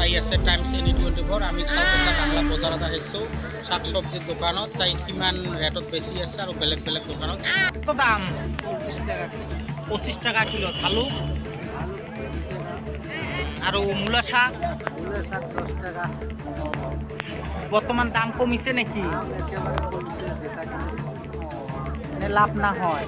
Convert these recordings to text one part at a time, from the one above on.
চাই আছে times any 24 আমি চালকচা বাংলা বজাৰত আহিছোঁ শাক চব্জিৰ দোকানত তাই কিমান ৰেটত বেছি আছে আৰু বেলেগ বেলেগ দোকানত দাম 25 টাকা কিলো আলু আৰু মূলা শাক 10 টাকা বৰ্তমান দাম কমিছে নাকি লাভ না হয়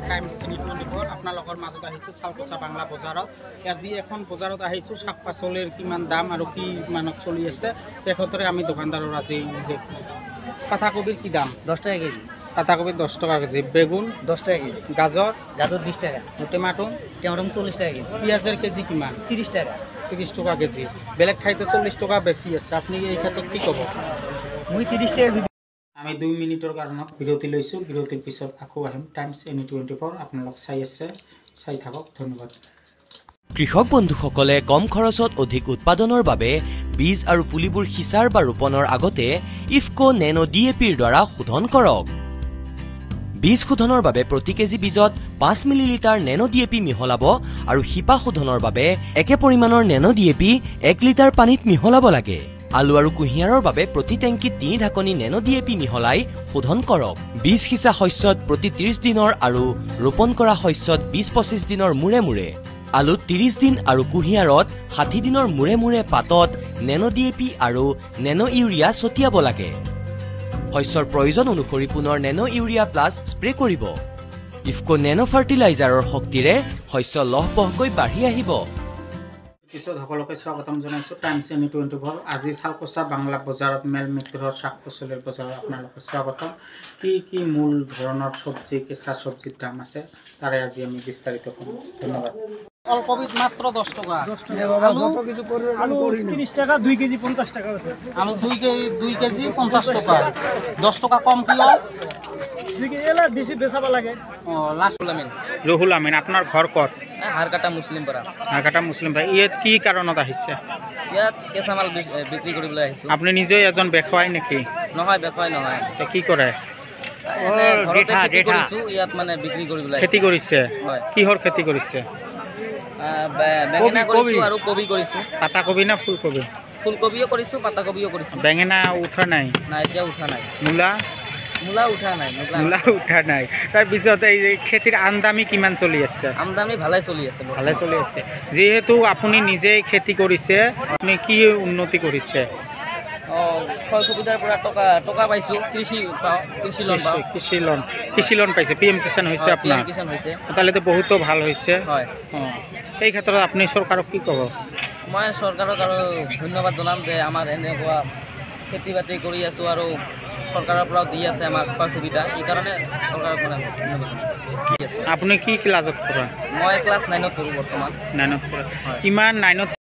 টাইমছ এনি 24 আপোনালোকৰ মাজত আহিছে চালকচা বাংলা বজাৰত আজি এখন বজাৰত আহিছোঁ শাক পাচলিৰ কিমান দাম আৰু কি মানত চলি আছে তেখেতৰে আমি দোকানদাৰৰ আজি যে পাতাকবিৰ কি দাম 10 টাকা কেজি পাতাকবির 10 টাকা কেজি বেগুন 10 টাকা কেজি গাজর 20 টাকা টমেটো 40 টাকা কেজি পেঁয়াজের কেজি কিমান 30 টাকা 30 টাকা কেজি বেলেগ ঠাইতে 40 টাকা বেশি আছে আপনি এই ক্ষেত্ৰত কি ক'ব মই 30 টাকা আমি 2 মিনিটৰ কাৰণত বিৰতি লৈছোঁ বিৰতিৰ পিছত আকৌ আহিম টাইমছ এনি 24 আপোনালোক চাই আছে চাই থাকক ধন্যবাদ কৃষক বন্ধুসকলে কম খৰচত অধিক উৎপাদনৰ বাবে বীজ আৰু পুলিবোৰ সিঁচাৰ বা ৰোপণৰ আগতে ইফকো নেনো ডিএপিৰ দ্বাৰা শোধন কৰক বীজ শোধনৰ বাবে প্ৰতি কেজি বীজত 5 মিলিলিটাৰ নেনো ডিএপি মিহলাব আৰু শিপা শোধনৰ বাবে একে পৰিমাণৰ নেনো ডিএপি 1 লিটাৰ পানীত মিহলাব লাগে আলু আৰু কুঁহিয়াৰৰ বাবে প্ৰতি টেংকিত 3 ঢাকনি নেনো ডিএপি মিহলাই শোধন কৰক বীজ সিঁচা শস্যত প্ৰতি 30 দিনৰ আৰু ৰোপণ কৰা শস্যত 20-25 দিনৰ মূৰে মূৰে আলুত 30 দিন আৰু কুঁহিয়াৰত 60 দিনৰ মূৰে মূৰে পাতত নেনো ডিএপি আৰু নেনো ইউৰিয়া ছটিয়াব লাগে শস্যৰ প্ৰয়োজন অনুসৰি পুনৰ নেনো ইউৰিয়া প্লাছ স্প্ৰে কৰিব ইফকো নেনো ফাৰ্টিলাইজাৰৰ শক্তিৰে শস্য লহপহকৈ বাঢ়ি আহিব পিছত সকলোকে স্বাগতম জনাইছোঁ টাইমছ এনি 24 আজি চালকচা বাংলা বজাৰত মেল মিত্ৰৰ শাক পাচলিৰ বজাৰত আপোনালোকক স্বাগতম কি মূল ধৰণৰ চব্জি কেঁচা চব্জিৰ দাম আছে তাৰে আজি আমি বিস্তাৰিত কৰিম ধন্যবাদ অলকবিত মাত্ৰ 10 টাকা আলু 30 টাকা 2 কেজি 50 টাকা আছে আলু 2 কেজি 50 টাকা 10 টাকা কম কি হয় 2 কেজি এলা বেশি বেচাবা লাগে লাস্ট রুহুল আমিন আপনার ঘর কত হারকাটা মুসলিমপাড়া হারকাটা মুসলিমপাড়া ইয়াত কি কাৰণত আহিছে ইয়াত কেঁচা মাল বিক্ৰি কৰিবলৈ আহিছো আপনি নিজে এজন বেখৱাই নেকি নহয় বেখৱাই নহয় কি কৰে ইয়াত মানে বিক্ৰি কৰিবলৈ খেতি কৰিছে কিহৰ খেতি কৰিছে বেঙেনা কৰিছো আৰু কবি কৰিছো পাতাকবি না ফুলকবি ফুলকবিও কৰিছো পাতাকবিও কৰিছো বেঙেনা উঠা নাই না এতিয়া উঠা নাই মূলা উঠা নাই তাৰপিছত এই খেতিৰ আমদানি কিমান চলি আছে আমদানি ভালে চলি আছে যেহেতু আপুনি নিজে খেতি কৰিছে আপুনি কি উন্নতি কৰিছে ফল সুবিধাৰ পৰা টকা পাইছো কৃষি লোন পাইছে পিএম কিষাণ হৈছে আপোনাৰ তাহলে বহুতো ভাল হৈছে এই ক্ষেত্ৰত আপুনি চৰকাৰক কি ক'ব মই চৰকাৰক আৰু ধন্যবাদ জনাম যে আমাৰ এনেকুৱা খেতি বাতি কৰি আছো আৰু সরকারের পরাও দিয়ে আছে আমাক সুবিধা এই কারণে সরকারের আপনি কি ক্লাসত পড়া মই ক্লাস 9ত পড়ো বর্তমান 9ত পড়া ইমান 9ত